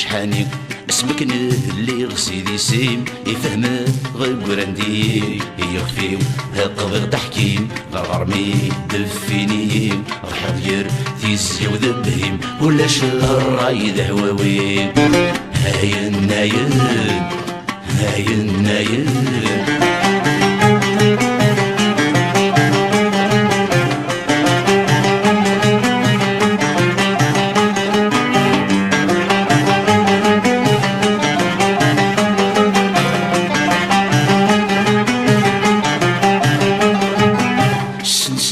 شحاني اسمك اللي غسيدي سيم يفهم غير يخفيو هقضي تحكيم غرمي دفينيم غحضير تيزي وذبهيم ولا شهر رايد هواويم هاي النايل هاي النايل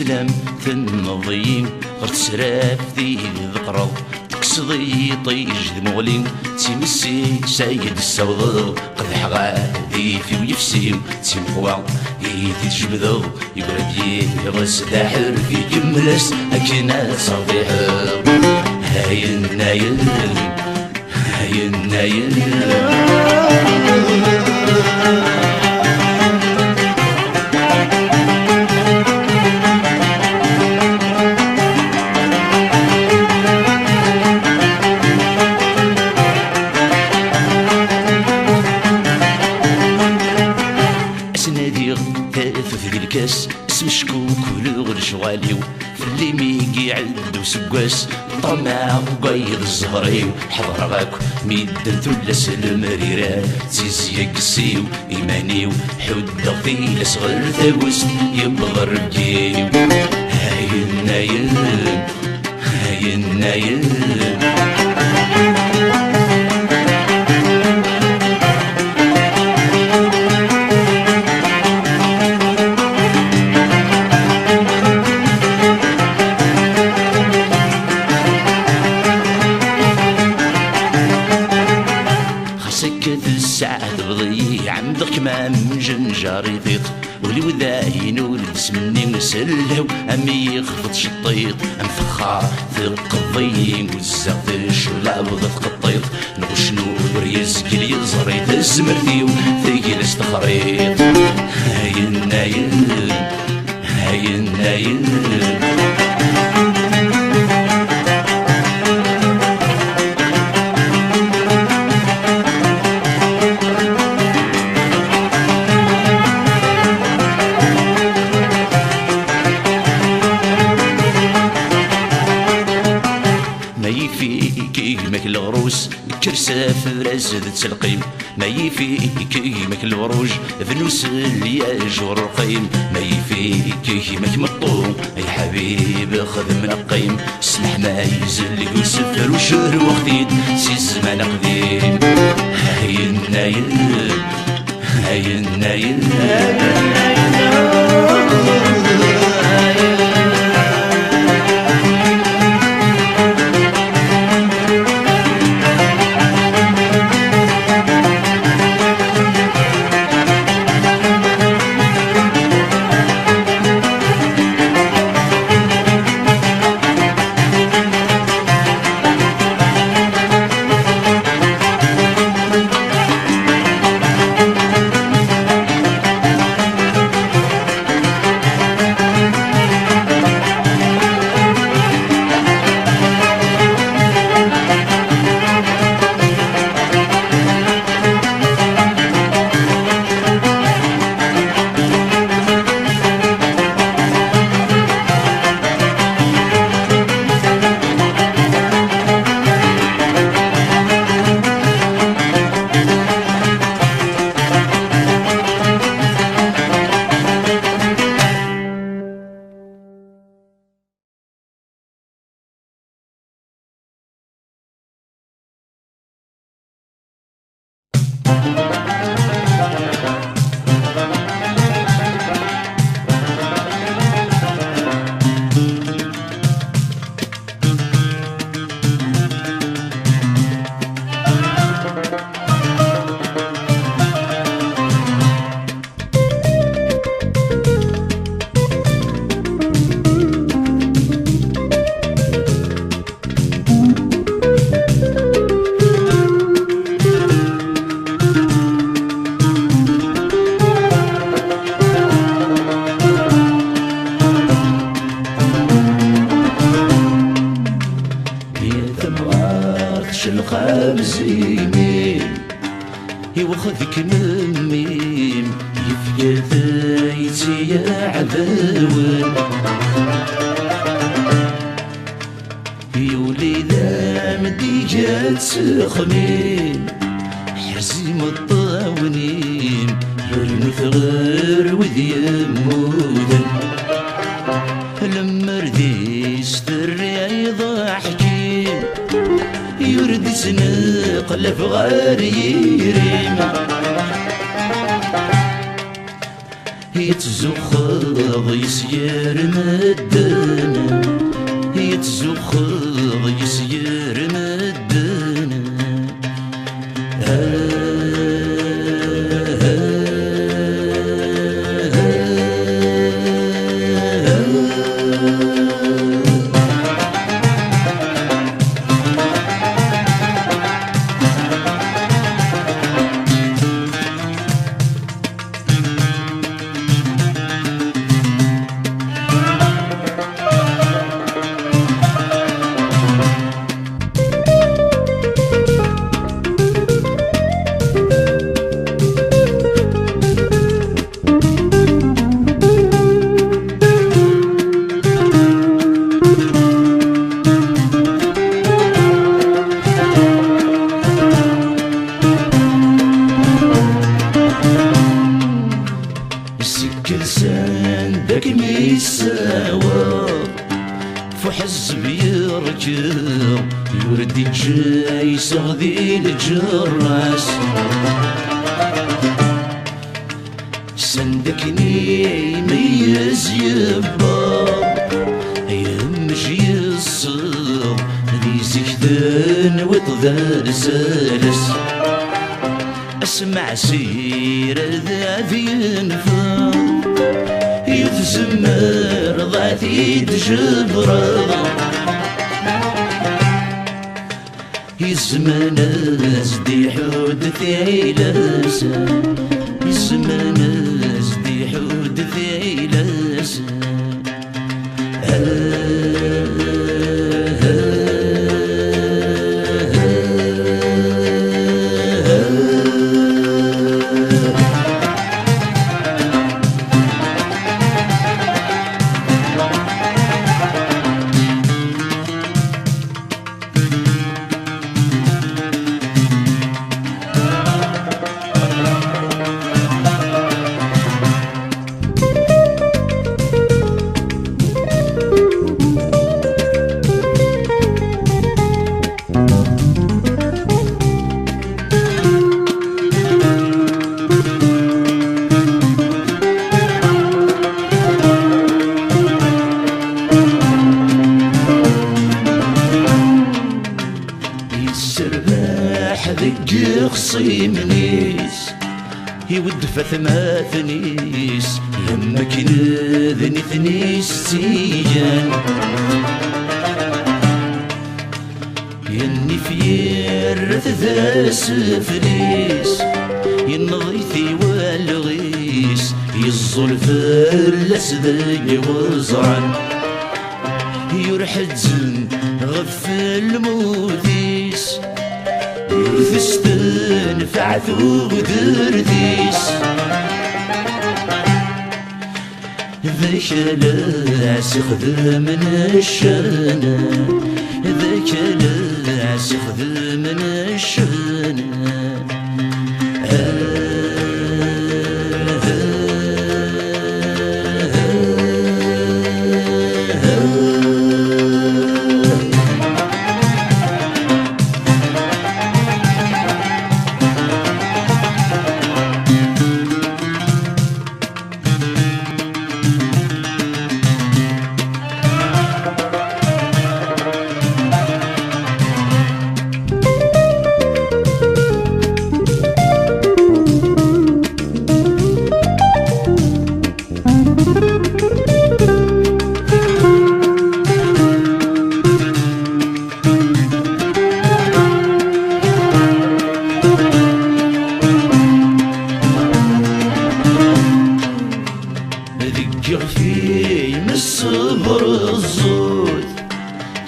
سلام تنظيم غرت سراف ذي ذقرض تكسضي طيج دمغلي تيمسي سايد السوض قدح غادي في ويفسيم تيمقوى يدي تجبدو يقرا بيه يغس داحر في كملس اكينا صديح هاي النايل هاي النايل في الكاس اسم شكوك ولغل شغاليو في اللي ميقي عد وسقاس طمع وقايد الزهريو حضر غاك ميدن ثلس المريران تيزي قسيو ايمانيو حد في صغر ثاقوس يبغى الرجيو هاي النايل هاي النايل سكت السعد بضيع عندك ما من جنجار يضيط ولي وذاين ولبس مني مسلو امي يخفض شطيط ام فخار ثق الضيم والزغت الشلا بغت قطيط نغشنو بريزق لي زريت الزمرتيو ثقيل استخريط هاي النايل هاي النايل يفيك الغروس كرسة في رزد تلقيم ما يفيك يمك الوروج فنوس الياج ورقيم ما يفيك يمك مطوم يا حبيب خذ من القيم سمح ما يزل يوسف وشر وقتيد سي الزمان قديم هاي النايل هاي النايل خابزينين يوخذك مميم يفيا ذايتي يا عذاون يولي ذا مديجات سخمين حرزي مطاونين يرنو ثغر وذي يمودن لما رديس الرياض ضاحكين يرد سنق لفغار يريم يتزخض يسير مدنا يتزخض يسير مدنا لسان داك ميساوى فحزب يركب يردي جاي سغذي الجراس سندكني ميز يبا يمشي الصغ ذي زكدان وطذار سالس اسمع سير ذاذي ينفع يتزمر ضعتي تجبر يسمى ناس دي حود ثيلاس يسمى ناس دي حود ثيلاس ذق خصيمنيس يود فثماثنيس لما كنذني ثنيس تيجان يني فيرث ذا سفليس ينضيثي والغيس يزول فلس ذا وزعن يرحد زن غفل الموثيس يرثستن فعثو ذرديس ذاك لاس يخدم من الشنا ذاك لاس يخدم من الشنا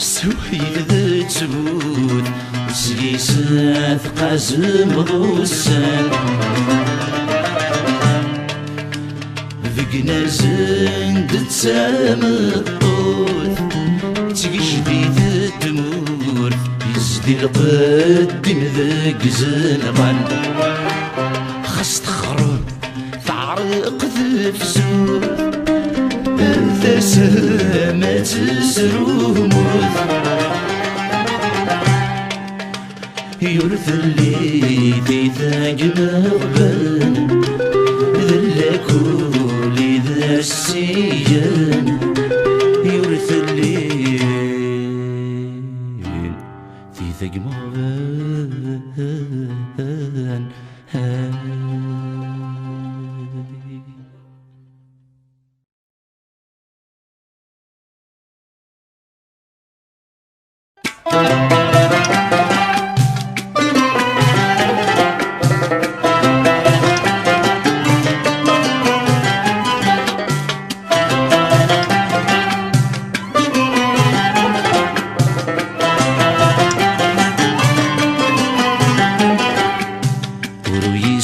سويد تبود سيسات قازم ضوسان فقنا زند تسامطوت تقشديد التمور يزدي القدم ذاك زنغان خاص تخرب تعرق ذفزور تسامت سروموت يورث اللي تيتاج مغبن ذلكولي ذا السيان يورث اللي تيتاج مغبن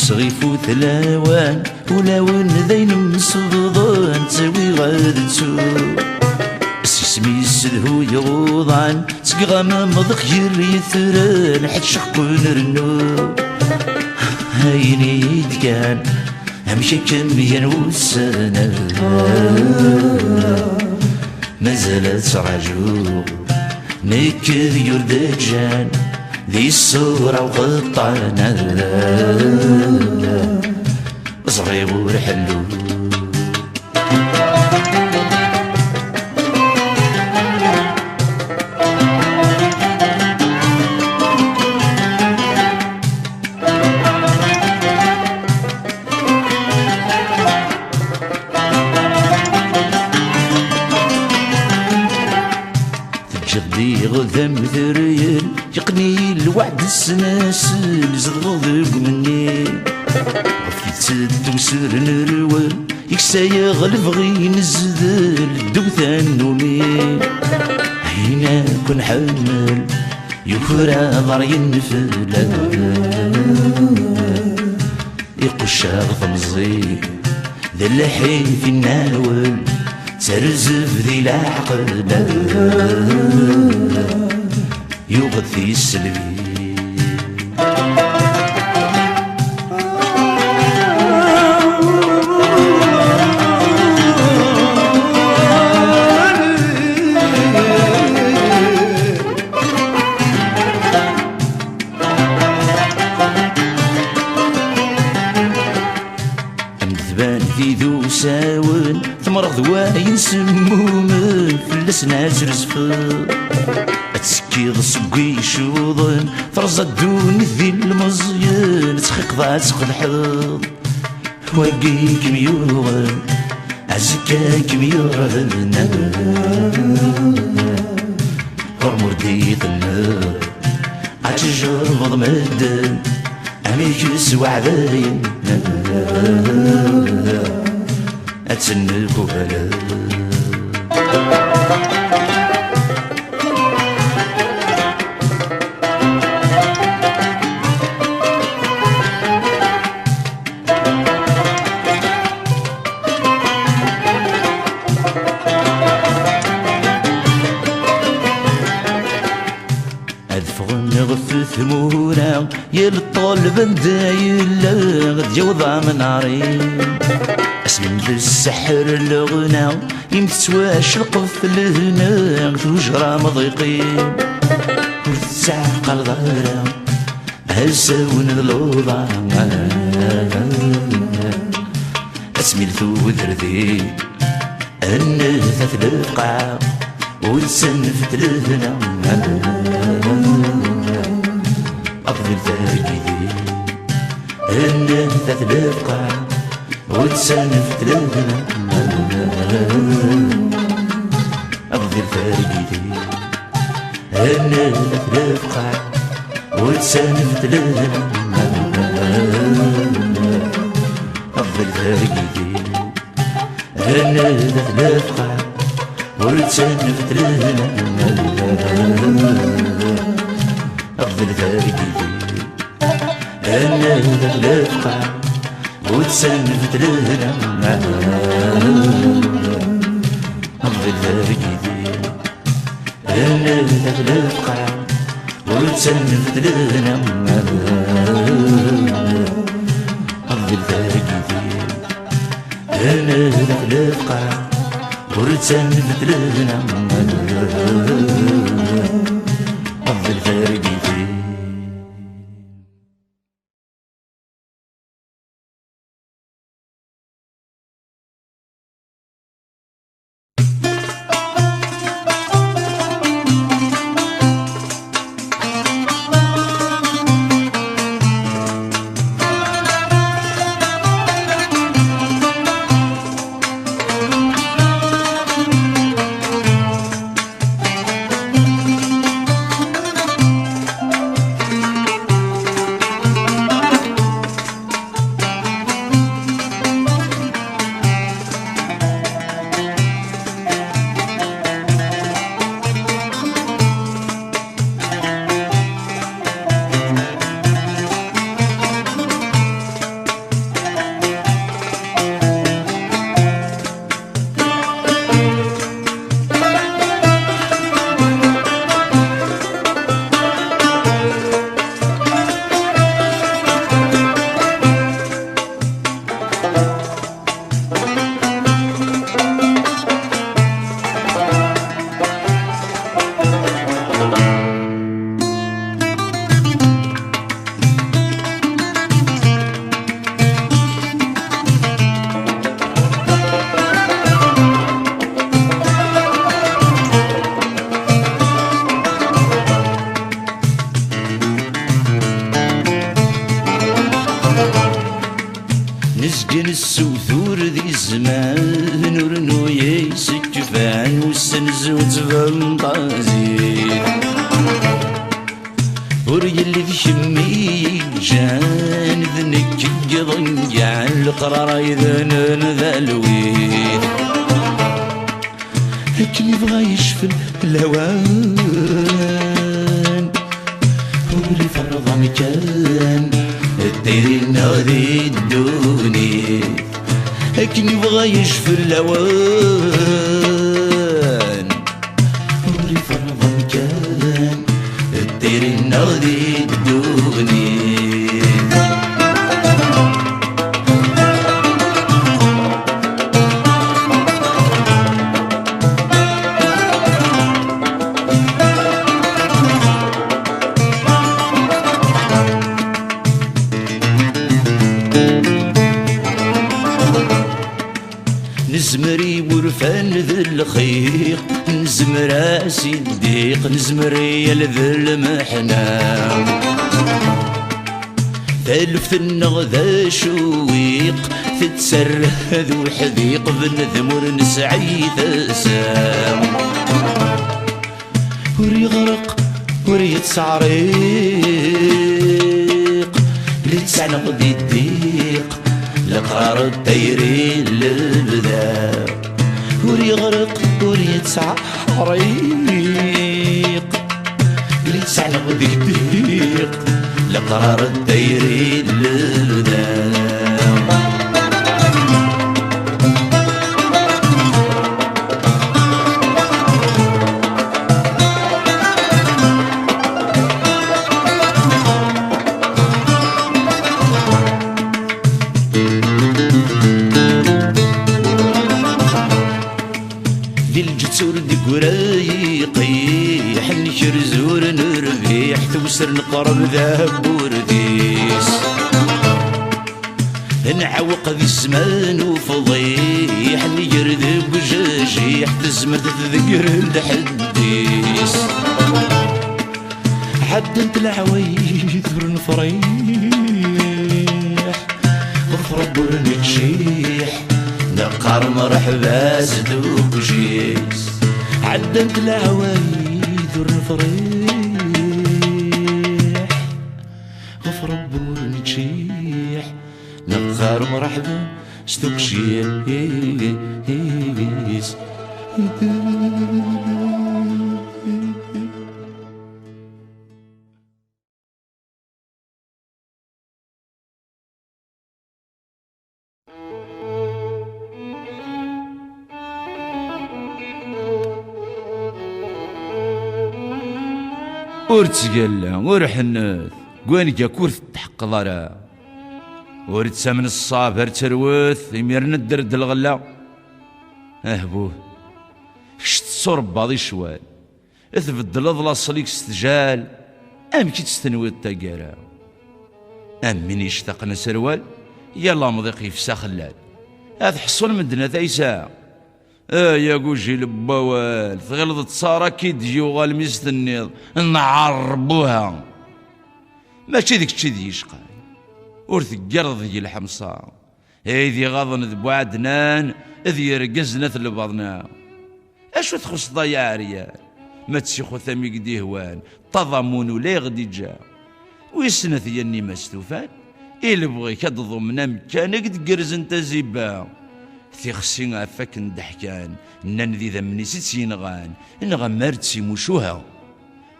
صغيفو ثلاوان ولون ذين مصدضان تسوي غاد تسوق سيسمي السدهو يغوضان تقغم مضخ جري ثران حد شقو نرنو هايني كان همشي كميان وسانا مازالت رجوع نكذ يردجان ذي الصورة وغطانا صغير ورحلو تجدي غذم ذريل يقني الوعد السناسل زغضب مني غفي تسد وسر نروال يكسايا غلف غي نزدل الدوثان نومي هينا كن حمل يكرا ضر ينفل يقشا غفمزي ذا اللحي في الناول ترزف ذي العقل يغثي السلبي في ذو ساون ثمرض واين سمومن فلسنا زرزفر تسكيض سقي شوضن فرز الدون ذي المزيان تخيق ذا تسخ الحظ وقيكم يوغن عزكاكم يوغن غرمر ديق النار عتجر مضمدن أميكس وعذاين أتسنق بلا أدفغن غف ثمورا يا للطالب ندايلا غد جوضا من عرين اسمن ذي السحر الغنى يمتسواش القف لهنا توجرى مضيقين وتسعقل ظهرا هزاون الوضع اسمي الثوذر ذي النثث للقاع ونسنفت لهنا أفضل تاكيدي النثث للقاع ونسنفت لهنا أفضل تاكيدي النثث للقاع ونسنفت لهنا أفضل تاكيدي النثث للقاع ورتسنفت لنا أفضل ذاقي أنا لفقع وتسنفت لنا أفضل ذاقي أنا لفقع وتسنفت لنا أفضل ذاقي أنا لفقع ورتسنفت لنا أفضل ذاقي نسجن السوثور ذي زمان ورنو يسكفان والسنز وتفنطازين وريلي ذي شمي جان ذنك قضنجع القرار إذن ذالوين لكن يبغى يشفي الهوان ولي فرض مكان الديرين هذي الدوني لكن يبغى يشفي الهوان ولي فرض مكان الديرين هذي الدوني نزمري ورفان ذي الخيق نزمر راسي الضيق نزمري ذي المحنام ثالف النغ ذا شويق تتسره ذو حذيق بالذمر نسعي ثسام وري غرق وري تصعريق لتسعنق ذي الضيق لقرار الدايرين للبدا وري غرق وري تسعريق لتسعنق ذي الضيق لقرار الدايرين للبدا الجتسور دي قرايقي حنشر زور نربيح توسر نقرب ذهب ورديس نعوق ذي الزمان وفضيح نجر ذي بجاجيح تزمت تذكر الحديس حد العوايد ورنفريح غفرب ورنجيح نقار مرحبا زدوب جيس عدنت العوايد ورنفريح غفرب ورنجيح نقار مرحبا زدوب جيس ور تسقلا ور حنث كوانكا كورث تحقض راه ور تسامن الصابر تروث يمير ندرد الغلا اهبوه شت صرب بعض شوال اثبدل اضلاص ليك استجال ام كي تستنوي التقارا ام من يشتاقنا سروال يلا مضيق يفسا خلال هذا حصل مدنا تايسا يا قوجي لبوال تغلظ تصارى كي ديوغا المستنيض نعربوها ماشي ديك الشي ذي يشقى ور ثقرض ذي الحمصا هيدي غاضن ذبو عدنان ذي رقزنا لبعضنا اشو تخص ضياع ريال ما تسيخو ثمي قدي هوان تضامون ولا غدي جا ويسنث يني مستوفان إلا بغيك تضمنا مكان قد قرز انت زيبا ثيخسين عفاك ندحكان نان ذي ذمني ستسين غان نغمرت سيموشوها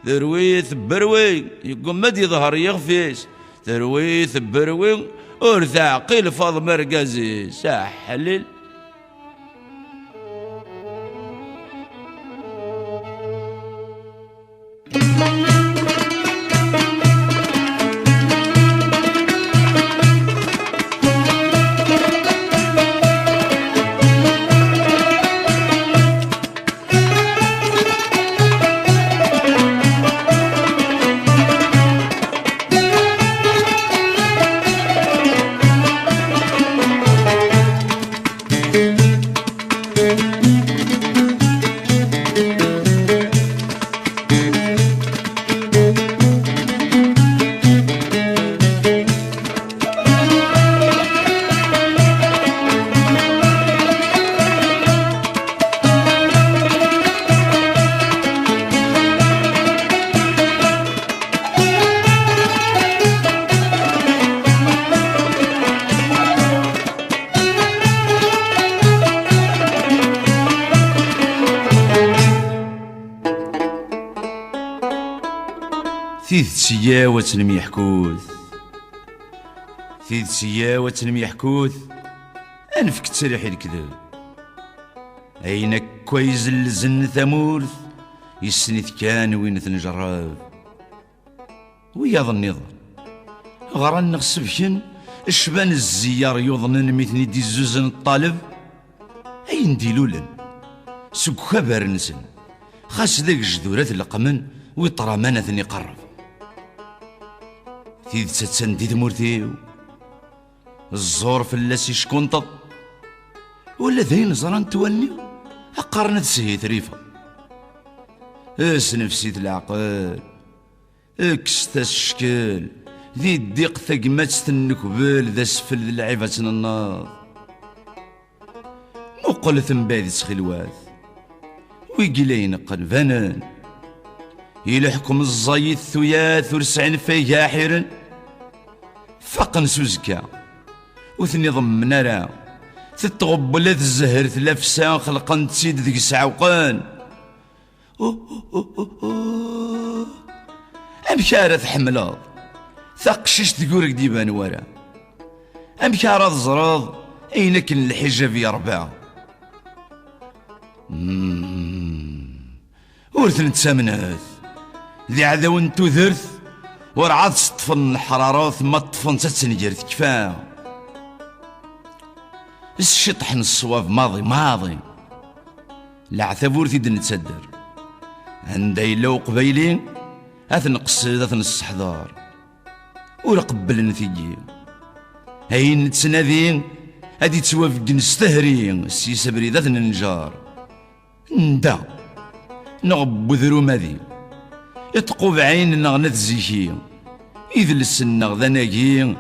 ثرويث بروي يقوم مدي ظهر يغفيس ثرويث بروي ورث عقيل فاض مرقزي ساحلل ثيث سياوة ميحكوث ثيث سياوة ميحكوث أنفك تسرح الكذب أينك كويز الزن ثمورث يسنث كان وين تنجرب وياض النظر غران نغسبكن الشبان الزيار يوضنن ميثني دي الزوزن الطالب أين ديلولن سوك خبر نسن خاص ذاك جذورات القمن ويطرامانة ثني قرب تيد تتسندي مورتيو الزور فلاسي شكونطط ولا ذين زران توانيو أقارنت سهيت ريفا نفسيت العقل اكستاس الشكل ذي الديق ثقمات ستنكبل ذا سفل ذي العيفة النار مقل ثنبادي سخلواث ويقلين قنفانان يلحكم الزايد ثياث ورسعين فيه حيرن فقن سوزكا وثني ضمنا راه تتغبل الزهر ثلافسان خلقن تسيد ذيك السعوقان امشارة تحملاض ثقشش تقولك ديبان ورا امشارة تزراض اينك الحجاب يربع ورث نتسامنات ذي عذاون تثرث ورعاد تطفن الحرارة ثم تطفن تتنجر كفاية الشطحن الصواب ماضي العثاب ورثي نتصدر عند يلو قبيلين اثن قصيد اثن السحضار ورقبل نثيجي هين نتسناذين هادي توافق نستهرين السيسة بريدات النجار ندا نغب ذرو ماذي يتقوب عين نغنت زيكي إذ لسنغ ذا ناقي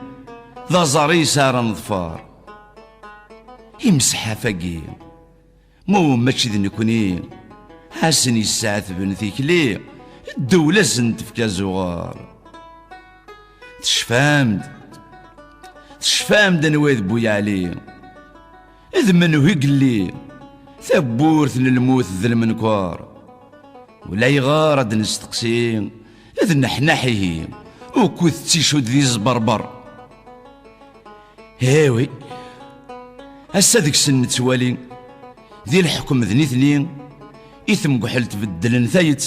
ذا زاري سار نظفار يمسحها فاقي مو ماشي ذي نكوني حسن يساعد بن ثيكلي الدولة سنت في كازوغار تشفامد انا واذ بويا علي إذ منو يقلي ثبورث الموت ذا المنكوار ولا يغار هاد نستقسي هاد نحنحيه وكوث تيشود ذي زبربر هاوي هسا ديك السن توالي ذي الحكم ذنيثني إثم قحل تبدل نثايت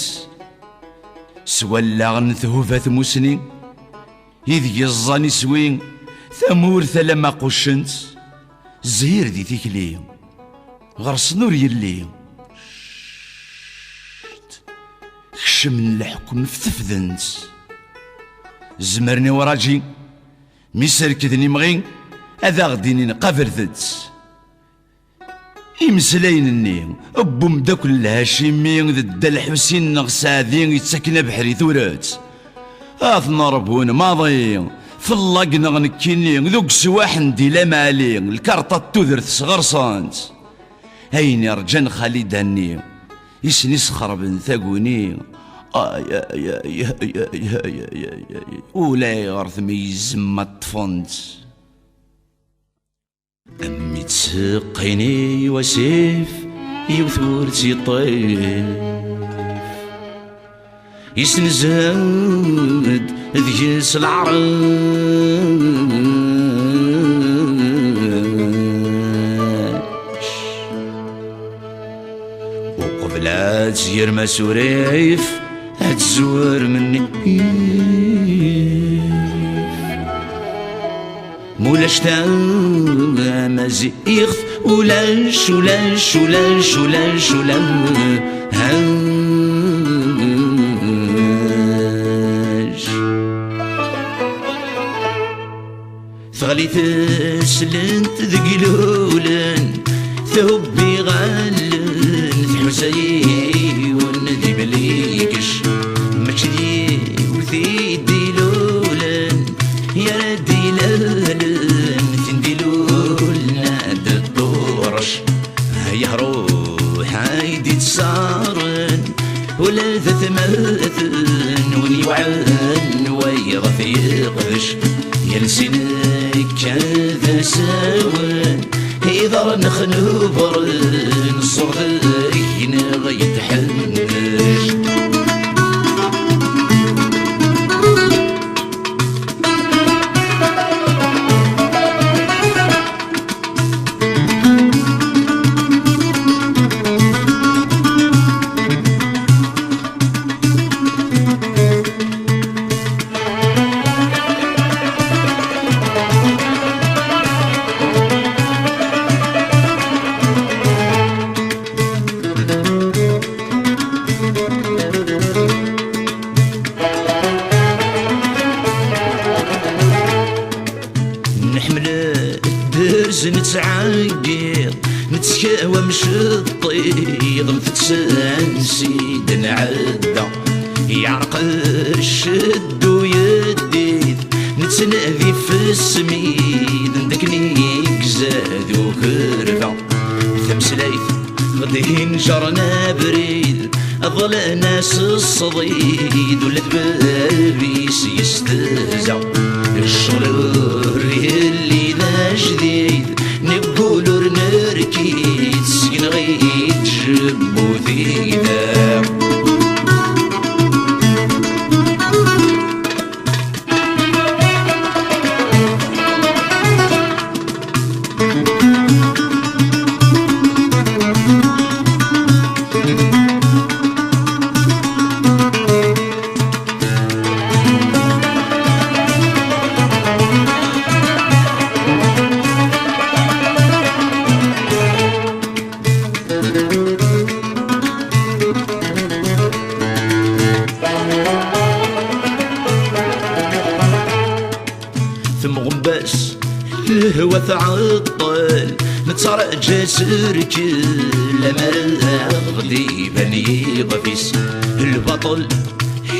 سوالا غنثهوفات موسني إذ يزاني سوين ثمورث لما قشنت زهير دي تيكلي غرس نور يلي خشم الحكم فتفذنت زمرني وراجي ميسركدني مغين هذا غديني نقابرثت إمسلاين أبو مداك الهاشمي ذا الحسين نغسادين يتسكن بحري ثورات أثنا ربون ماضي في اللقنا غنكيني ذوك سواح ندي لا مالي الكارطة تذرث صغرصانت هيني رجان خالد هني يسني سخرب ثاقوني يا يا يا يا يا يا يا ولا غرث ميزم الطفنت أمي تسقيني وسيف يوثورتي طيف يسنزاد ذيس العرش وقبلات يرمى سوريف هتزور مني مولاش مازيغث ولاش ولاش ولاش ولاش ولاش ثغلي تسلنت ذقلولن ثوبي غالن حسين وندي بليكش مشدي وثيدي لولن يا ردي لالن تندلولنا دورش هيا روح هايدي تسارن ولا ذا ثماثن ونيوعن ويغث يقفش يلسنك كذا ساون إذا نخنبر نصرغينا غيتحنش نتعاقر نتكاوى مش الطيض متتسانسي دنعدى يعرق الشد ويديد نتنادي في السميد ندكنيك زاد وكرفة ثمسلايث غدي نجرنا بريد أظل ناس الصديد ولا تبابيس يستهزع الشغل اللي ذا جديد نقولو نركيد سين غيت جبو ذيذا ثم غنباس الهوى تعطل نترجى سرك لما غدي بني غفيس البطل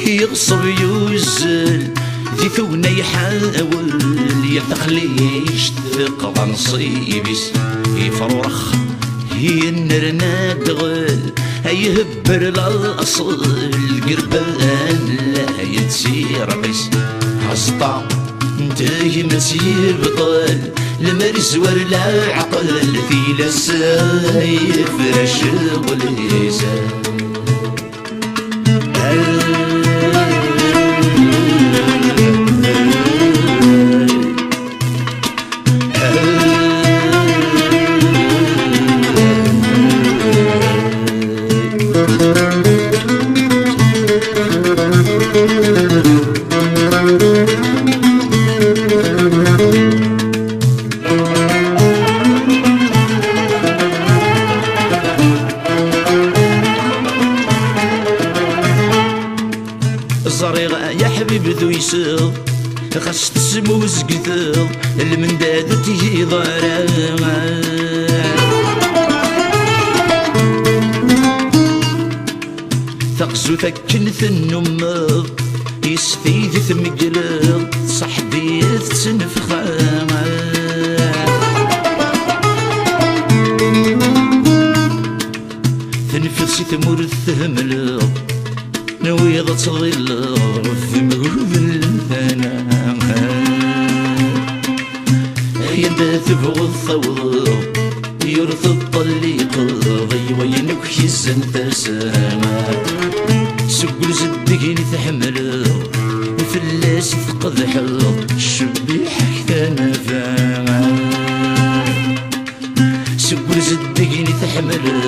يغصب يوزل ذي ثونا يحاول يتخليش تثق نصيبس يفرخ ينرنا دغل يهبر الاصل قربان لا يتسير بس هسطع انتهي مسير بطل المرز ولا عقل في لسايف شغل يزال الزريغ يا حبيب ذو يسوق خاص تسمو زقثوق المنداد تيجي ضرا ثقزو ثكن ثنمض يستيذ ثمقلق صحبي تنفخا تنفسي تمر ثملق نويض تظل في مقوب الثنا ينبات بغض ثوض يرث الطليق ضي وينك حزن تسامى سقل زدقين تحمل فلاس تقضح الشبيح كان فاعل سقل زدقين تحمل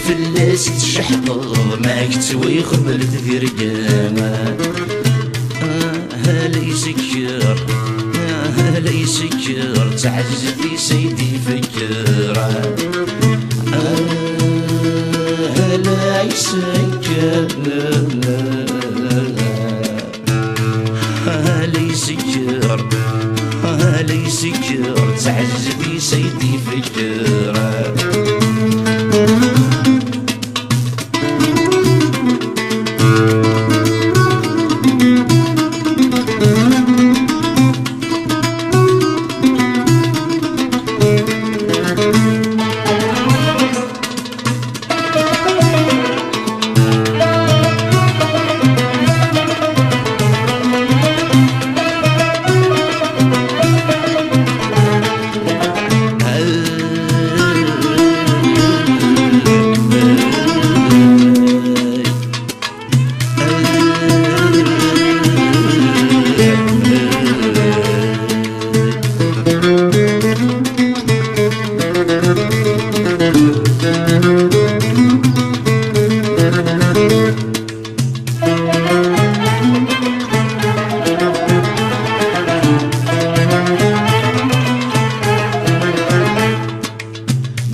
فلاس تشحطر معك تويخ ملت ذرقانا هلا يسكر هلا يسكر تعز في سيدي فكرة هلا يسكر هلا يسكر هلا يسكر تعز في سيدي فكرة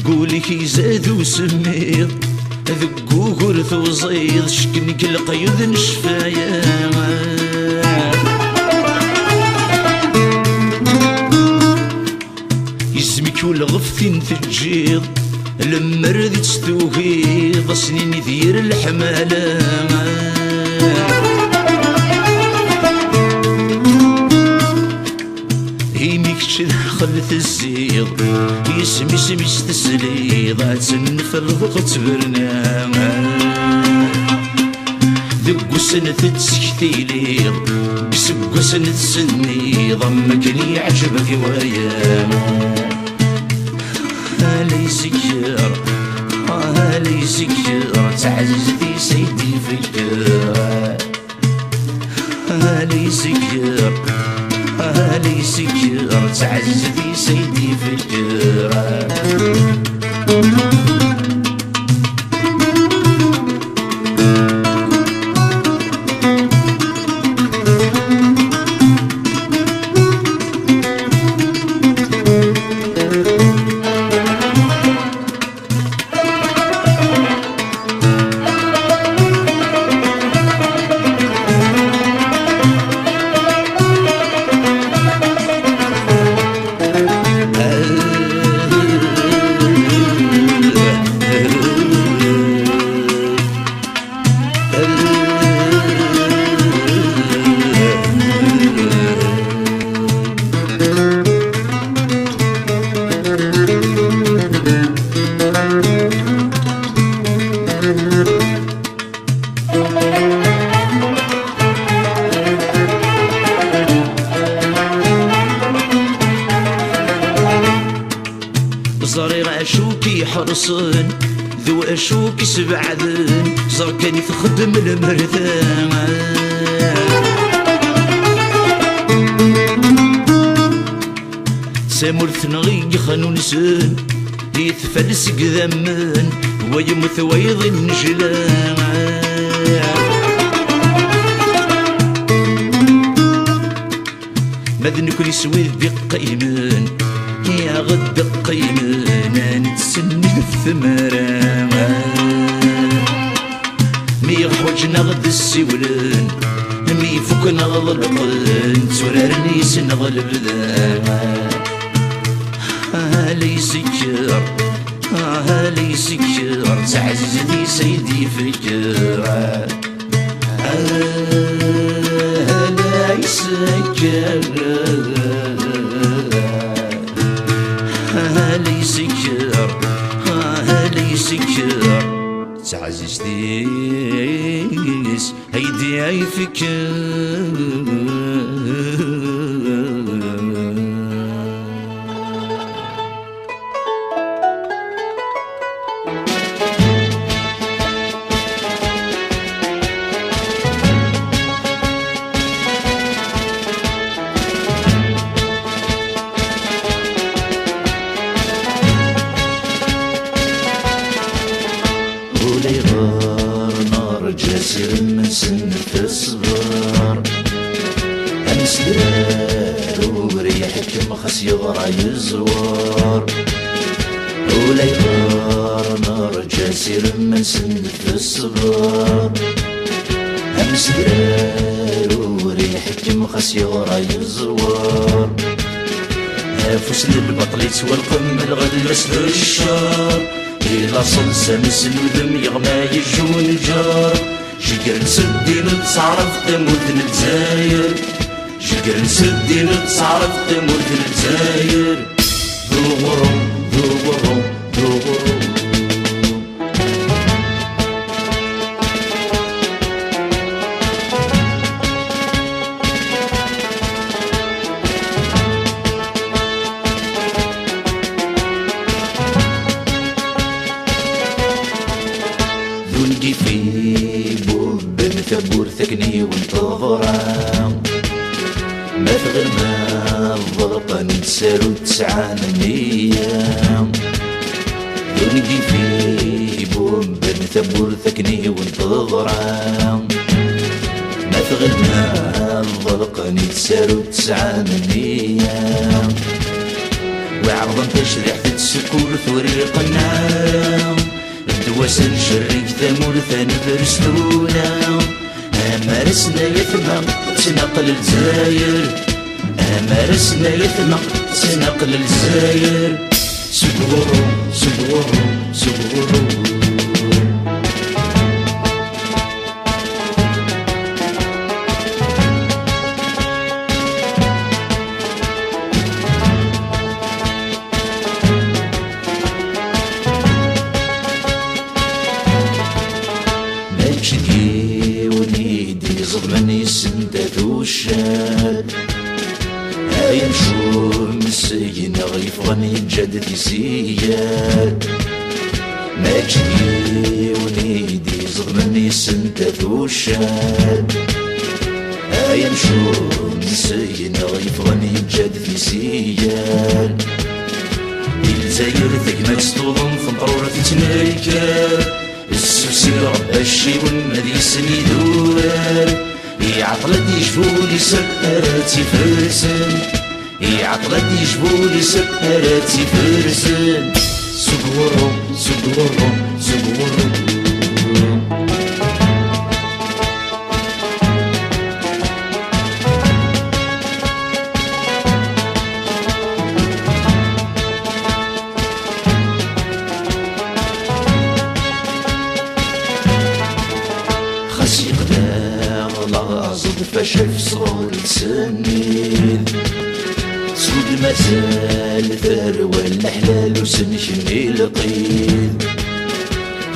قولي زاد وسمير ذقو غرث وزيض شكنك القيود نشفايا يسمك والغفتين تجيض لما ردي تستوهيض سنين ذير الحمالة هيميك خلت الزيض يسمي سمي تسليض تسنف الوقت برنامج ذق سنة تسكتيليض بسق سنة سني ضمك لي عجبك ويا هلا يسكر هلا يسكر تعزتي سيدي فكرة هلا يسكر هلا يسكر تعزتي سيدي فكرة غرصن ذو أشوك سبعذن زر كان تخدم المرثان سامرث نغي خانون سن يتفلس قذمن ويمث ويض النجلان ماذن كل سويد بقيمن يا غد قيمن نتسني الثمرة مي خوجنا غد السولن مي فكنا غلقن تورارني سنغلب لي سكر لي سكر تعززتي سيدي فكر لي سكر لي سكر لي سكر تعززتي هيدي اي فكر ولي غار نار جاسر من سنة الصغار أمس درار وريحك مخس يغرى يزوار ولي غار نار جاسر من سنة الصغار أمس درار وريحك مخس يغرى يزوار فوس للبطل يتوى القم الغد يسر الشار إلا صلصة مسنودم يغمى يجون جار شقر نسدي نتصعرف تموت نتزاير شقر نسدي نتصعرف تموت نتزاير ذو غرم ذو غرم ذو غرم ذنقي في بوب ثبور ثكني وانتظرا ما ثغل ما الضغط نتسالو تسعة أيام ذنقي في بوب ثبور ثكني وانتظرا ما ثغل ما الضغط نتسالو تسعة أيام وعرضا تشريح تتسكور ثوريق النار دواسن شريك ثمور ثاني برسلونا أمارسنا يثمى تنقل الجزاير أمارسنا يثمى تنقل الجزاير سبورو سبورو سبورو شدي ونيدي ظلمني سندات وشاد هاي نشوم السجن غيفغني جدتي سياد ما شدي ونيدي ظلمني سندات وشاد هاي نشوم السجن غيفغني جدتي سياد الجزاير ثقمت سطوضن فنطرورة تتنايكار السوسي رب الشيون مدي سني دوار يعطلت يجبولي سكراتي فرسن يعطلت يجبولي سكراتي فرسن سقورو سقورو سقورو فشل في صغور السنين سود المزال ثروة الحلال وسنش القيد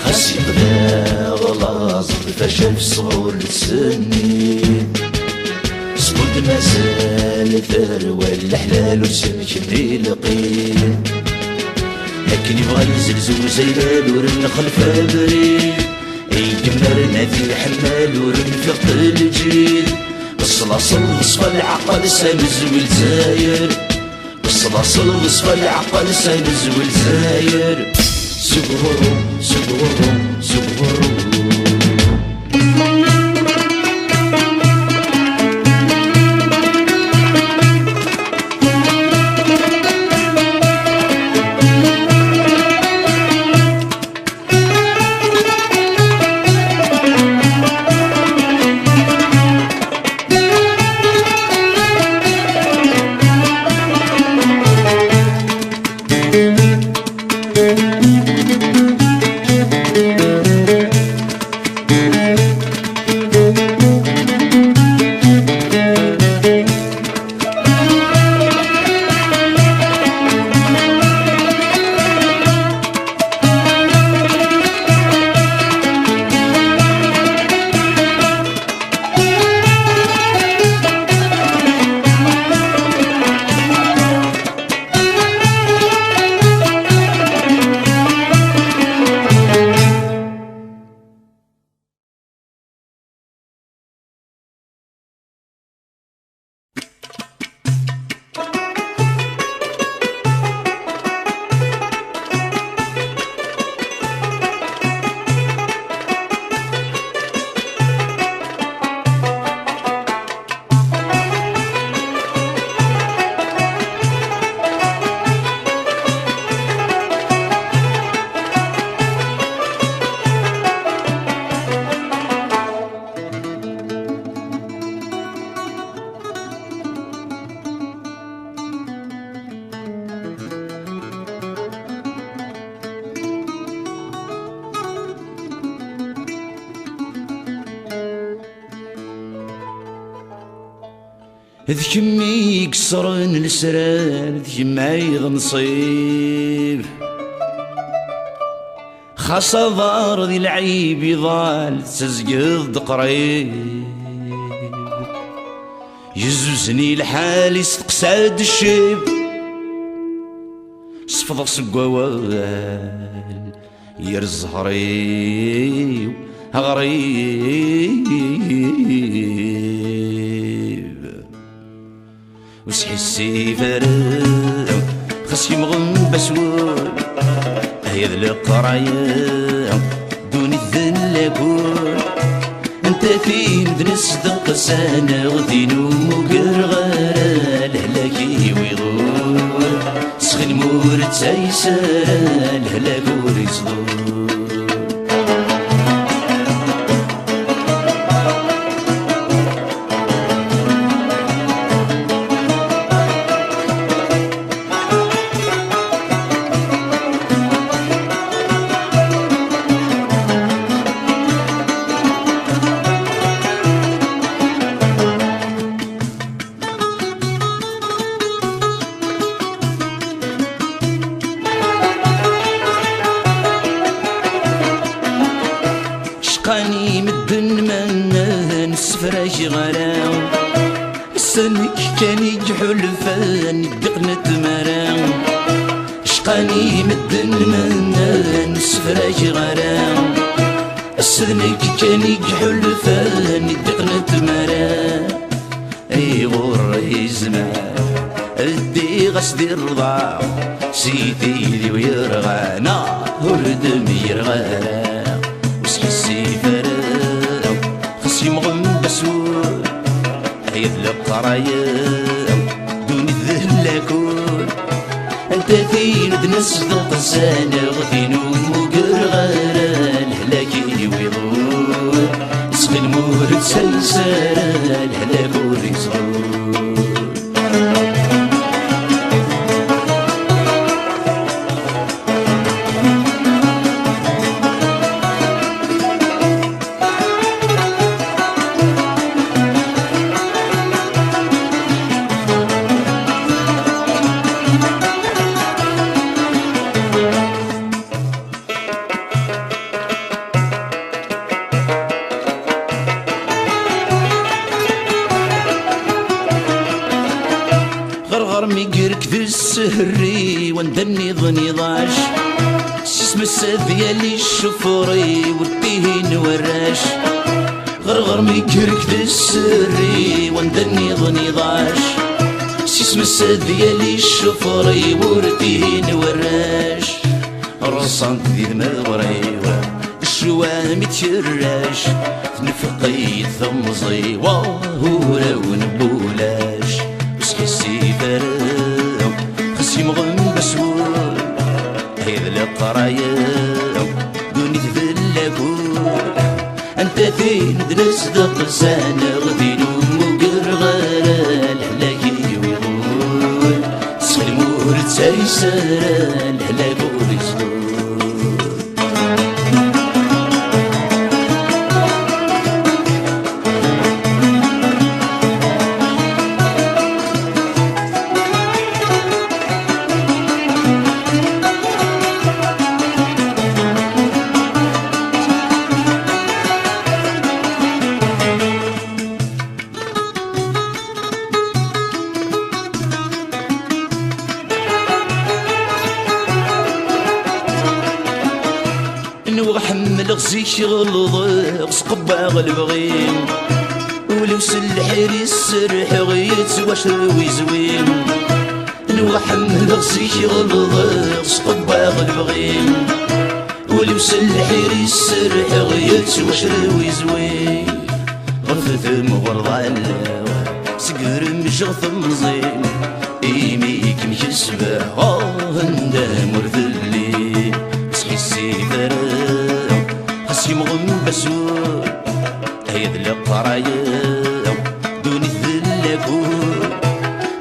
خاص يبدا غلاظ فشل في صغور السنين سود المزال ثروة الحلال وسنش القيد لكن يبغى الزلزول زيلال ورنخل فابريل يجمرنا في الحمال ورنفق الجيل بالصلاصل وصفى العقل سامز والزاير بالصلاصل وصفى العقل سامز والزاير سقورو سقورو سقورو ذكم يكسرن السران ذكم عيض نصيب خاصة ضار ذي العيب يضال تزقض قريب يزوزني الحال يستقساد الشيب صفض سقوال يرز غريب غريب وسحي السيفر خص يمغم بسول هيا القرايا دوني الذلاكول انت فين بنصدق سنة وذينو مقرغال هلاكي ويغول سخن مورد سايسال هلاكو يصدور شقاني مدن من السفراش غراو السنك كان يجحل فان دقنت مراو شقاني مدن من السفراش غراو السنك كان يجحل فان دقنت مراو اي غور يزمان ردي غسدي الرضا سيدي لي ويرغى نار هردم يرغى بسول هيا القرايا دوني الذلاكول انت فين بنصدق السنة وفينو مقرغال هلاكي ويضول سخن مورد سلسال هلاكو يصول كركد السهري وندني ظني ضاش سيسم السذيالي الشفوري ورتيه وراش غرغر مي كركد السري وندني ظني ضاش سيسم السذيالي الشفوري ورتيه وراش رصانت ذي المغريوة الشوام يتشراش تنفقي ثمزي واهورا ونبولاش وسحسي فرام خسي مغم بسور هيذ القرايا دوني تذلكور انت فين دنصدق سانا غدين ومقرغالا الهلاكي ويغور سخي المور تسايسالا الهلاك وريزدور وحمل غزيك غلظ سقبا غلبغيم ولو سلحيري السرح غيت واشروي زويم وحمل غزيك غلظ سقبا غلبغيم ولو سلحيري السرح غيت واشروي زويم غرفت مغرضان سقر مشغث مزين ايميك مكسبه هندا مرذلي تحسي فرام خسي مغم بسور هيد القرايا دوني ذلكور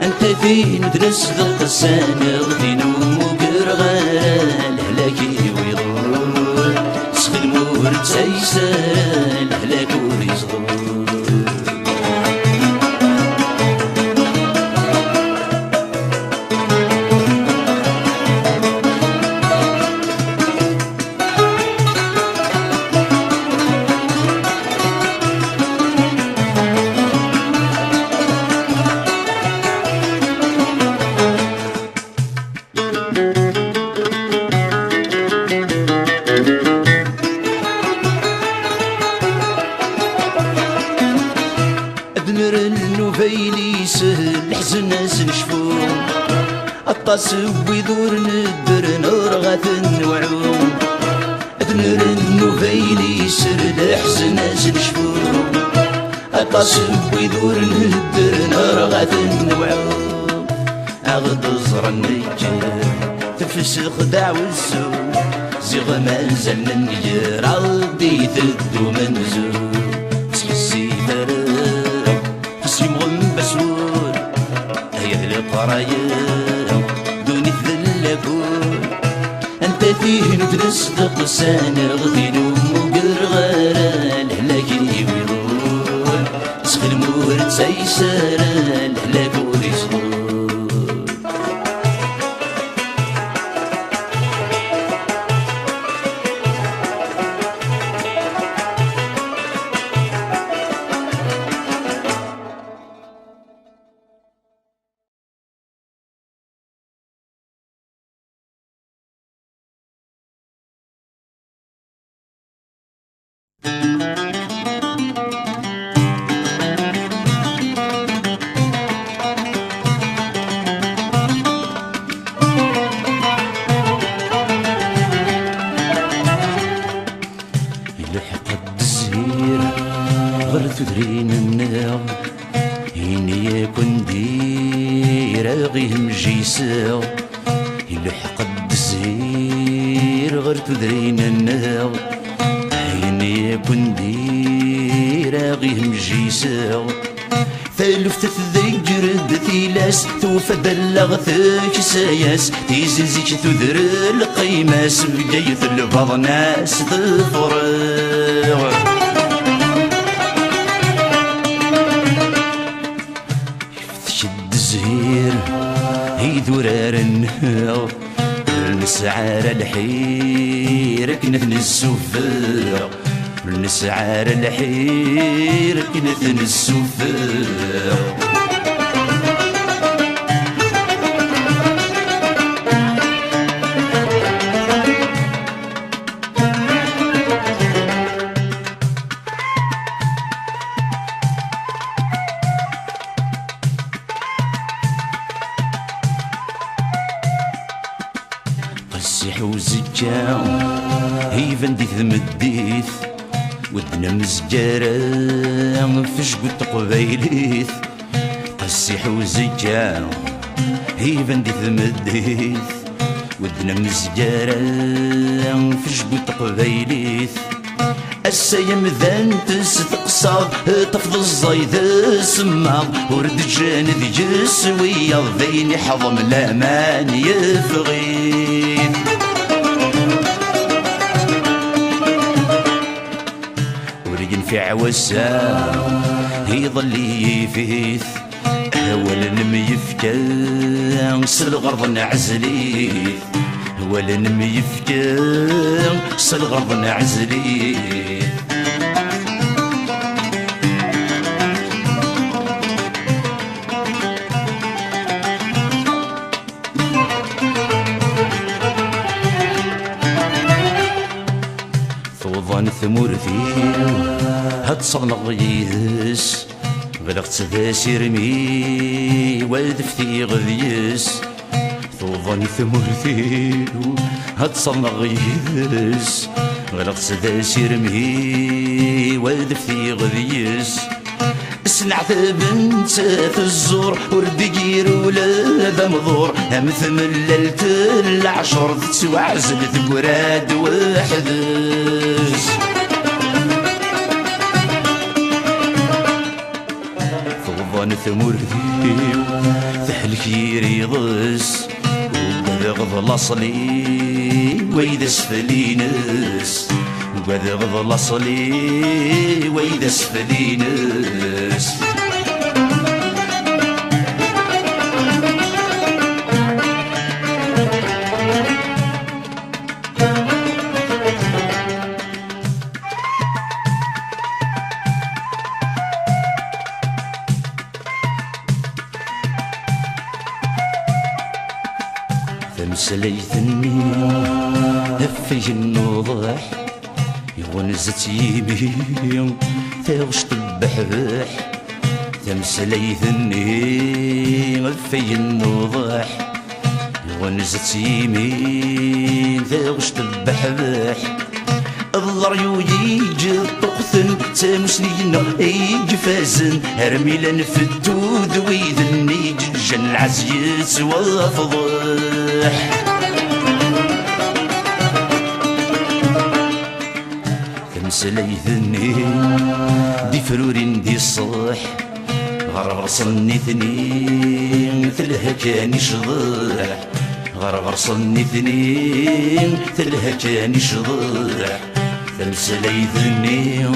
انت فين تنصدق السانا غدين ومقرغال هلاكي ويضور سخي المور تسايسال هلاك ويصغر النوفيلي سهل حزن ناس نشفوم الطاس ويدور ندر نرغث وعوم أدنر النوفيلي سهل حزن ناس نشفوم الطاس ويدور ندر نرغث وعوم أغد زر النجر تفسخ دعو السوم زيغ ما زلنا نجر عضي تدو منزوم تحسي فرام خسي مغم بسور هيا القرايا دوني تذلكور انت فيه نتنصدق سانا غدين ومقرغالا الهلاكي ويضور سخي المور تسايسالا الهلاك وريصدور تدرين النار هيني يكون دير غيهم جيساو يلحق الدزير غير تدرين النار هيني يكون دير غيهم جيساو ثالث تذكر دثيلاس توفى بلغتك ساياس تيزنزيك تذر القيماس بجايث البعض ناس تفرغ الزهير هي درار النهار نسعار الحير كنت نسوفر نسعار الحير كنت نسوفر وزكا هيفن ديث مديث ودنا مزجارة فشقوت قبايليث قسيح وزكا هيفن ديث مديث ودنا مزجارة فشقوت قبايليث السيم ذان تستقصاد تفض الزايد السماغ ورد جان ذي جسوية ذيني حضم لامان يفغيث ورجن في عوسا يظل يفيث ولا ميفكا سالغرض نعزليث ولا ميفكا سالغرض نعزليث ثوضان ثمورثي هاد صغنغ يهس غلقت ذا سيرمي وذفتي غذيس ثوضان ثمورثي هاد صغنغ يهس غلقت ذا سيرمي وذفتي غذيس سنعت بنت الزور وردقير ولا ذا مضور همث مللت العشر تسوعزلت براد وحدث ثوضان ثمورثي ثحلك يريضس وقذغض الاصلي وإذا سفلينس وقذغض الاصلي وإذا سفلينس ثمسليثني هفي النوضح يغنزت يمي تغشط البحبح ثمسليثني هفي النوضح يغنزت يمي تغشط البحبح الضر يوجيج الطقثن تمسنينا يجي فازن هرميلا نفتود ويذني جن العزيز وفضح تمسليثني دي فرورين دي الصح غرغرصني ثنين ثلها كان يشضح غرغرصني ثنين ثلها كان يشضح تمسليثني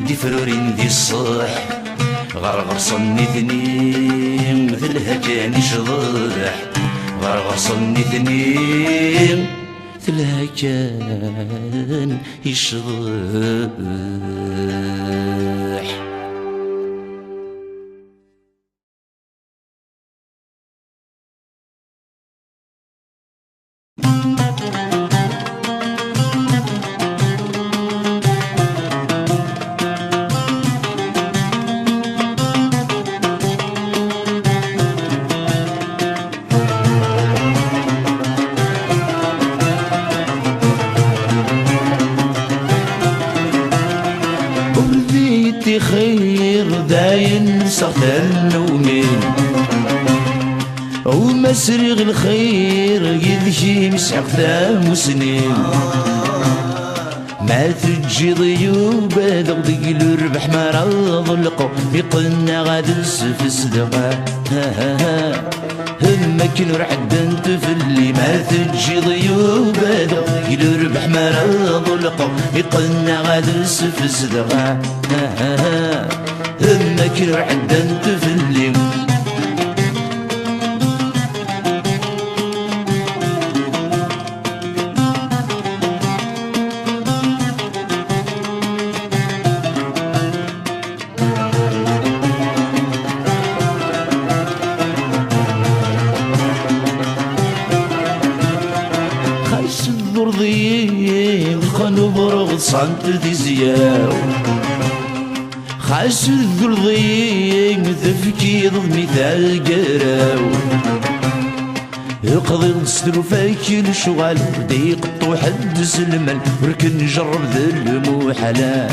دي فرورين دي الصح غرغرصني ثنين ثلها كان يشضح غرغرصني ثنين ثلها كان يشضح خير داين سخن النومين ومسرغ الخير يذشي مسحق ثام سنين ما تجي ضيوب ذغدق الربح مرض القو يقلنا غادس في الصدقة همك نور حدا تفلي ما تجي ضيوب ذغدق الربح مرض القو يقلنا غادس في الصدقة همك نور حدا تفلي صنت ذي زياو خاش الذرضي ذفكي ضمي ذا القراو يقضي الصدر فايك الشغال بدا يقطو حدس المال ولكن نجرب ذا المحالات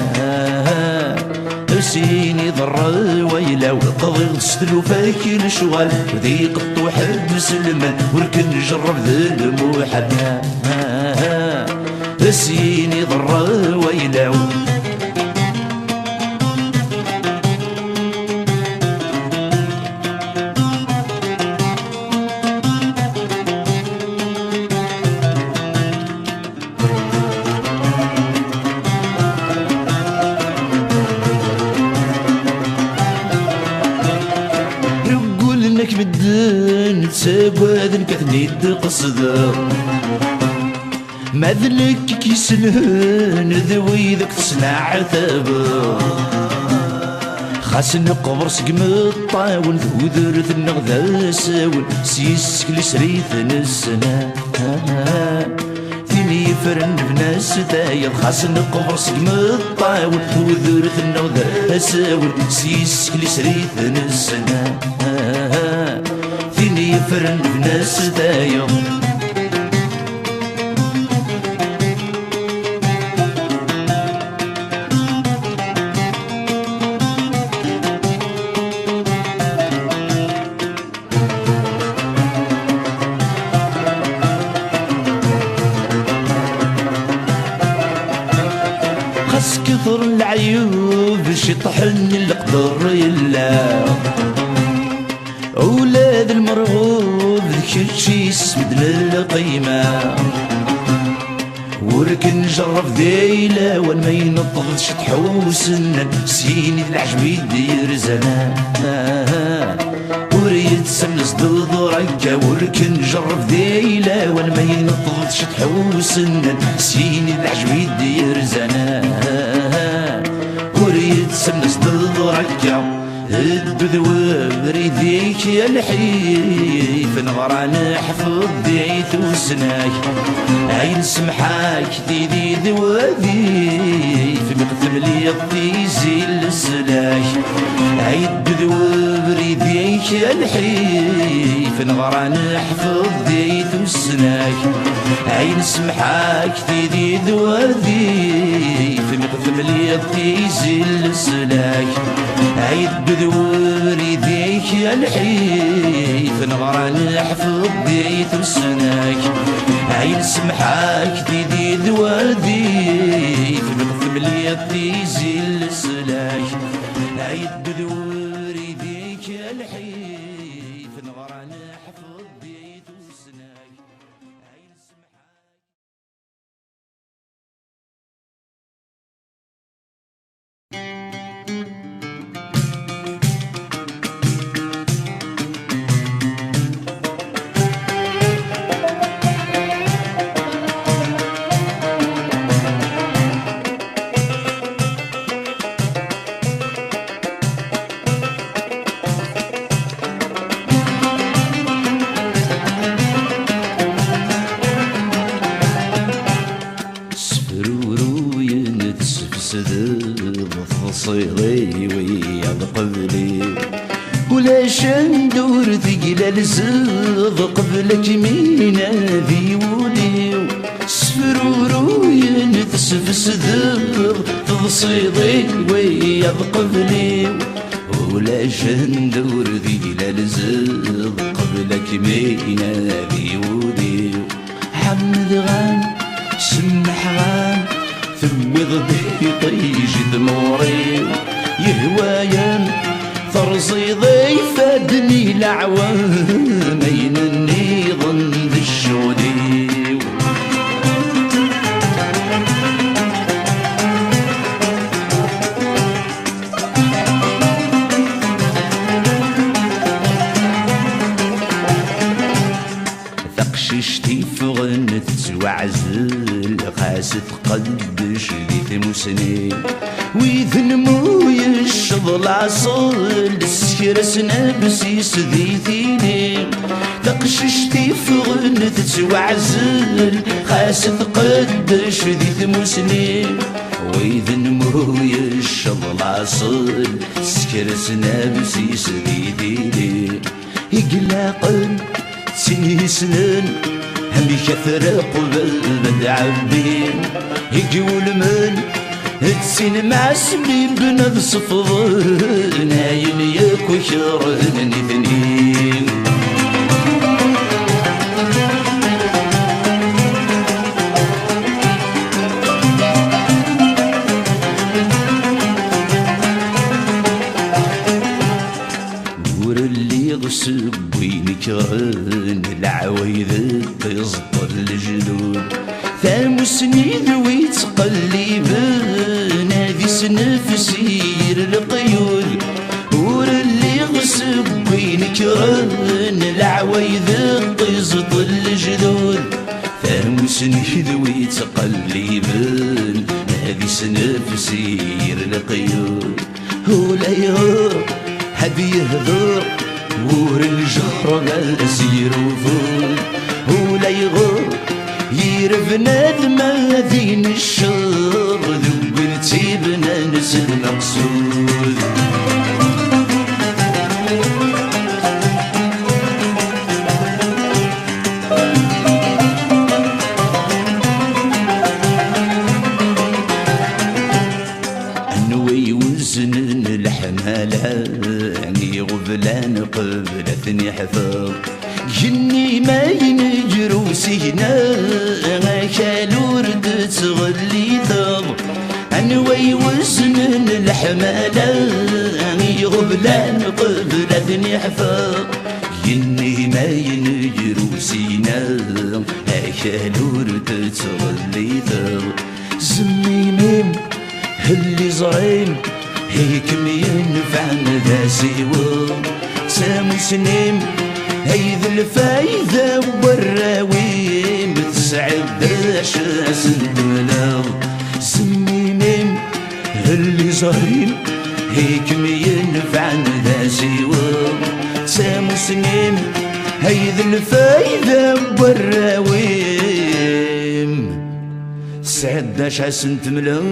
سيني ضر ويلا وقضي الصدر فايك الشغال بدا يقطو حدس المال ولكن نجرب ذا المحالات سيني ضر ويلا بدن تسابادن كثني تقصد ما ذلك كيسلهن ذوي ذاك تصنع عتابه خاص نقبر سقم الطاول ذو ذرث النغذا ساول سيسك لسريث السنة ثيني فرن بناس دايض خاص نقبر سقم الطاول ذو ذرث النغذا ساول سيسك لسريث السنة ثيني فرن بناس دايض خاص كثر العيوب باش يطحن القدر يلا أولاد المرغوب ذاك الشي يسمد للقيمة ولكن جرب ذيلا وان ما ينطفش تحوسن سيني العجب يدير زمان وريد سمن صدد ركا ولكن جرب ذيلا وان ما ينطفش تحوسن سيني العجب يدير زمان وريد سمن صدد ركا الدذواب ريديك يا الحيف نغران حفظ ديت وسناك عين سمحاك ديدي ذوادي في مقتم لي الطيزي السلاك عين الدذواب ريديك يا الحيف نغران حفظ ديت وسناك عين سمحاك ديدي ذوادي في مقتم لي الطيزي السلاك عيد بدور يديك يا الحيف نغران حفظ ديت وسناك عين سمحاك ديدي ذوادي في مقثم لي التيزي السلاك عيد بدور يديك يا الحيف نغران حفظ ديت وسناك عين سمحاك صيغي ويا قبلي ولا شندور ثقيل الزغ قبلك مين ذي ولي سفرورو ينتسف صدغ تصيغي ويا قبلي ولا شندور ثقيل الزغ قبلك مين ذي ولي حمد غان سمح غان ثوض به طيج ثموري يهوايا ثرصي ضيف فادني العوام ينني ضند الشولي ثقششتي فغنت وعزل خاست قدش ذي مسني ويذن موي الشضل عصل السكر سنبسي سذي ثيني ثقششتي فغنت وعزل خاست قدش ذي مسني ويذن موي الشضل عصل السكر سنبسي سذي ثيني يقلقن سني سنين هم كثر قبل عبين يقول من تسين مع سمين بنذ صفضين هاين ياكو شرن اثنين ور اللي غصب وين كرن العوايد تزطر الجدود ثامسني ذوي تقلبن هذي سنفسير القيود ور اللي غصب وين كرن العوايد تزط الجدود ثامسني ذوي تقلبن هذي سنفسير القيود هو لا يهر هذي يهدر ور الجهر غازير وفول هو لا يغر يرف نادم ذين الشر ذوبلتي بنانس المقصود انوي وزن الحمالة يعني غبلان قبلتني حفاظ جني ما ينجرو سينا خالو رد تغلي ثغ انوي وزن الحمالة غبلان قبلتني حفاظ جني ما ينجرو سينا خالو رد تغلي ثغ زمي ميم اللي زعيم هيك ينفعنا ذا سيوا سامو سنين هيذ الفايدة والراويم بتسعد أشاس البلاغ سميمين اللي زهرين هيك ينفعنا ذا سيوا سامو سنين هيذ الفايدة والراويم سعد أشاس البلاغ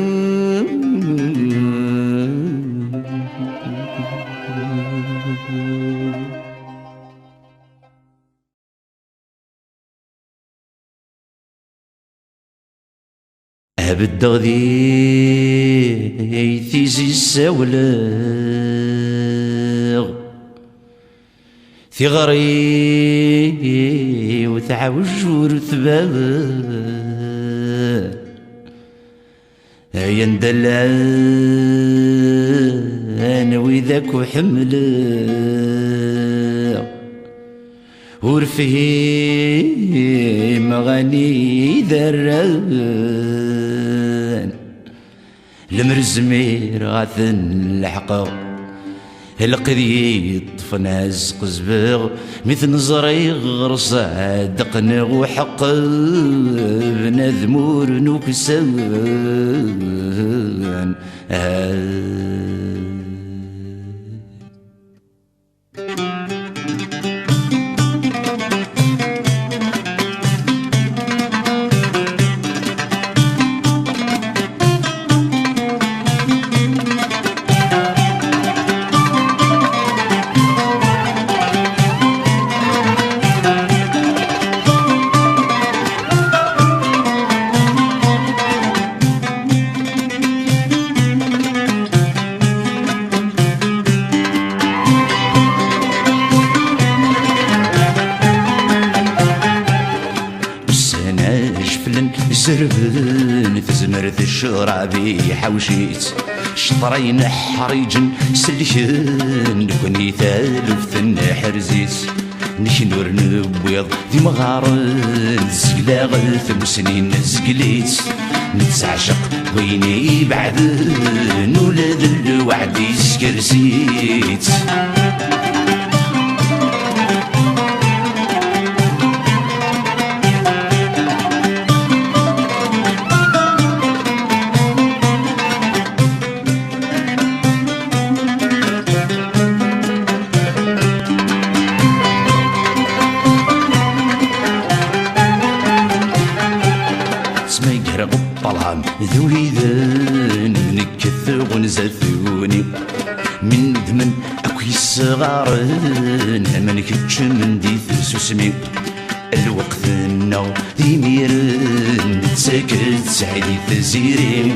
بالدغدي ثيزي السولغ ثغري وتعوج ورثباب يندلع انا وذاك وحمل ورفيه مغاني ذران المرزمير غاثن الحقا القذي طفنا زق زباغ مثل زري غرصا دقنغ وحق بنذمور نكسان زربن تزمرت الشرابي حوشيت شطرين حريجن سلكن كوني ثالث حرزيت نشنور نبيض ذي مغارن زقلا غلث مسنين زقليت نتعشق ويني بعد نولد الوعد سكرسيت طلعم ذوي ذن نكث ونزثوني من ذمن أكويس صغارن من كتش من دي ثسوسمي الوقت النو دي ميرن تسكت سعيدي تزيري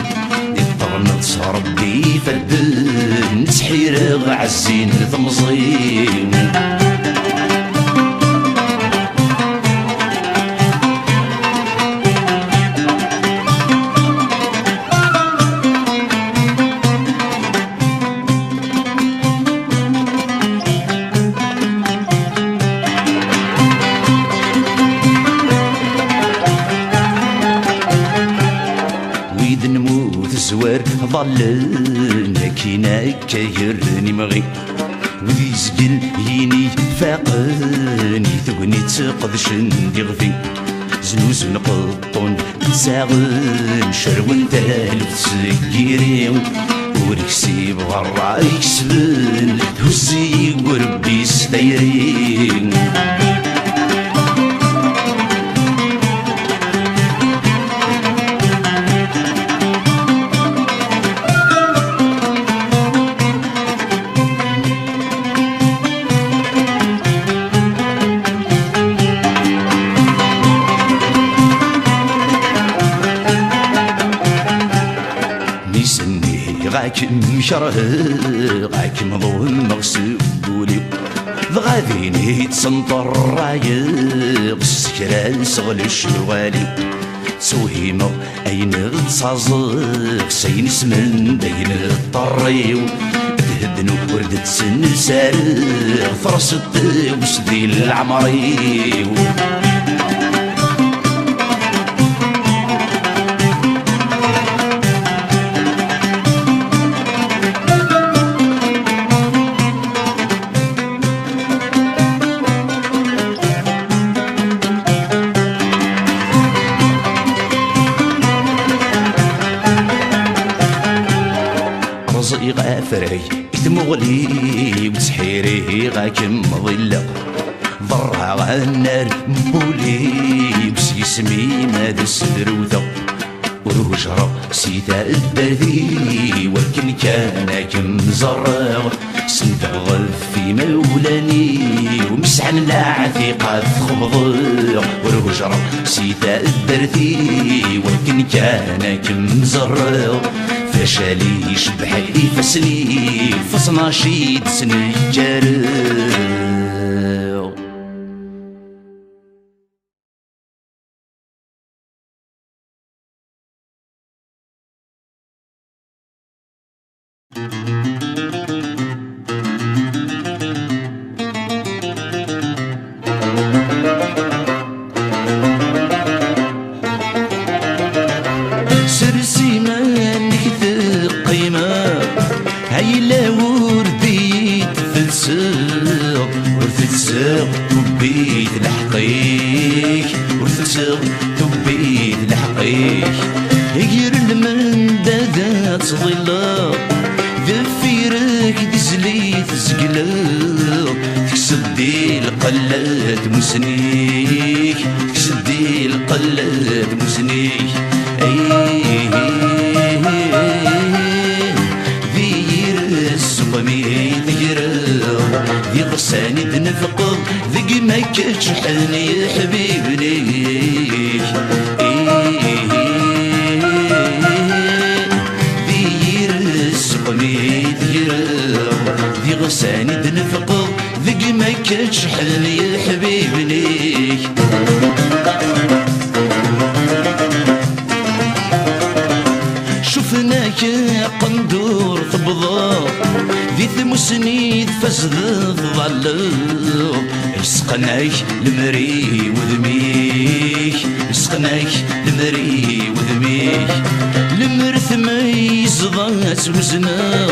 طرنت ربي فدن تحير عزين ثمزين زوار ظلنا كينا كيرني مغي وذي زقل يني فاقني ثقني تقدش ندي غفي زنوز نقطون تساغن شرون تالف سكيري وركسي بغرا يكسبن هزي وربي ستيرين غاك مشره غاك مضوم مغسولي ضغاذيني تسنطر رايق سكران سغل الشوالي سوهيمة أين تصازق سين اسمن بين الطريو تهدنو وردت سن سارق فرصت وسدي العمريو رزقي غافري تمغلي وتسحيري غاك مظلة ضرها غنار مبولي بس يسمي ماد السدروثة وروجرة سيتا الدردي ولكن كان كمزرغ سنتغل في مولاني ومسحن العتيقة تخبض وروجرة سيتا الدردي ولكن كان كمزرغ فشالي شبحي فسني فصناشيد سن الجارب سرسي مانك قيمة هيلا وردي تفلسق ورثلسق تبيت الحقيق ورثلسق تبيت الحقيق غير المندادات ظلة ذفيرك دزليت زقلق تكسدي القلات مسنيك تكسدي القلات مسنيك ذي غساني دنفقض ذي ما كتشحني يا حبيبني ذي رزقني ذي غساني دنفقض ذي ما كتشحني يا حبيبني شفناك قندور تبضى ذي ثمسني فزد ظلق اسقناك المري وذميك اسقناك المري وذميك المرث ما يزضات وزنا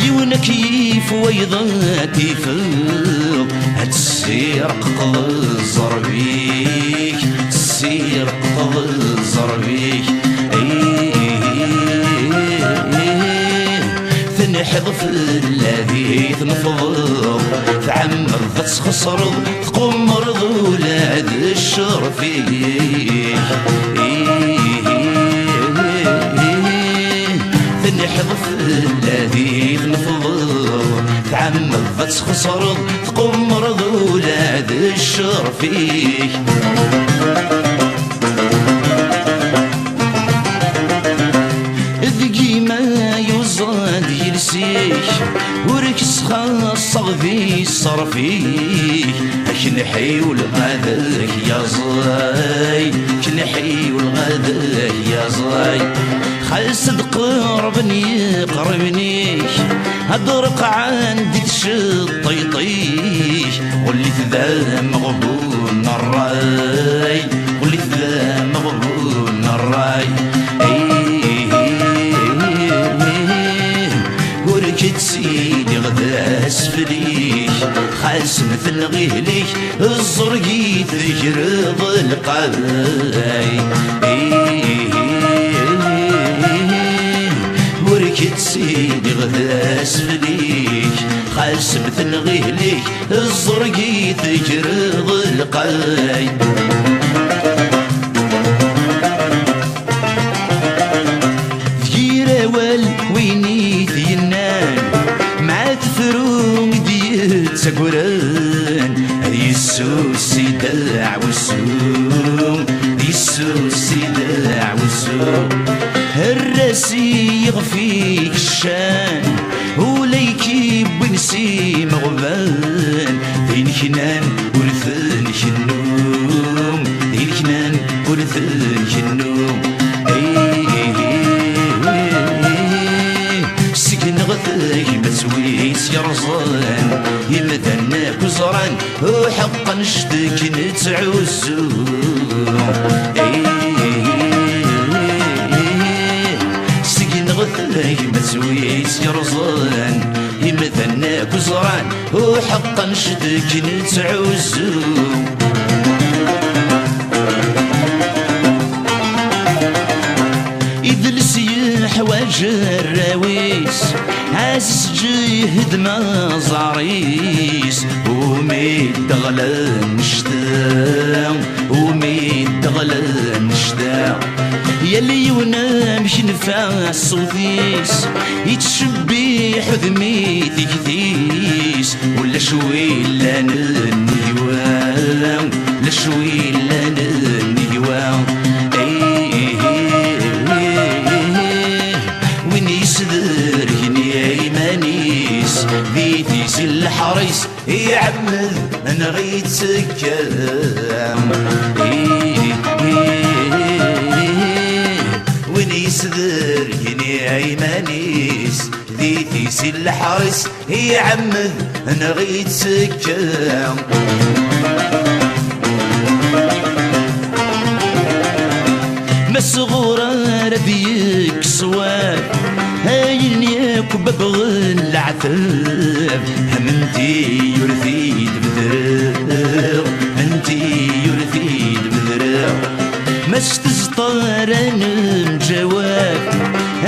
يونا كيف ويضات يفق هتسير قضى الزربيك تسير قضى الزربيك تنحذف الذي تنفض تعمر تخسر تقوم مرض ولاد الشرفيك حضف الذي نفضل تعمد تخسر تقوم مرض ولاد الشر فيك ذقي ما يوزاد يلسيك وركس خاصة في صرفيك كنحي والغداك يا زاي كنحي والغداك يا زاي خلص تقربني قربني هدرق عندي تشطيطيك وليت ذا مغبون الراي وليت ذا مغبون الراي وركت سيدي غدا اسفليك خاس مثل غيليك الزرقي تجرب القاي وركت سيدي غدا اسفليك خاس مثل غيليك الزرقي تجرب القاي سقران يسوس يدلع والسوم يسوس يدلع والسوم الراسي يغفيك الشان وليكي بنسي مغبان دين كنان ورثن النوم دين كنان ورثن النوم سكن غثاك مسويس يرزان يمدناك وزران وحقا نشتك نتعوزو سكن غثاك مسويس يرزان يمدناك وزران وحقا نشتك نتعوزو حواج الراويس عاس جيهد ما زعريس وميد غلان نشتا وميد غلان نشتا يلي يونام شنفع الصوفيس يتشبي حذمي ثيثيس ولا شوي لان النيوان لا شوي لان النيوان بيتيس الحريص يعمل انا غيت سكام ونيس ذريني ايمانيس بيتيس الحريص يعمل انا غيت سكام مسغورة ربيك صواب هاين ياك ببغى العتاب همنتي يرثيد بذراع انتي يرثيد بذراع ما استزطار انا مجواب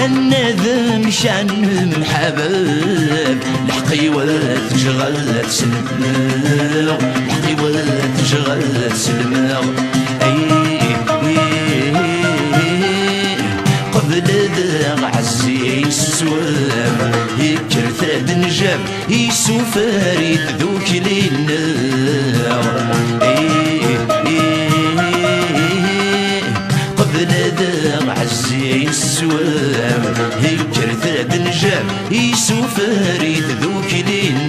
انا ذا مشان محباب الحقيوات شغلت سلماغ الحقيوات شغلت سلماغ قبل ذا عزي السواب يكر ثاد نجاب يسوفاري ذوك للنار قبل ذا عزي السواب يكر ثاد نجاب يسوفاري ذوك للنار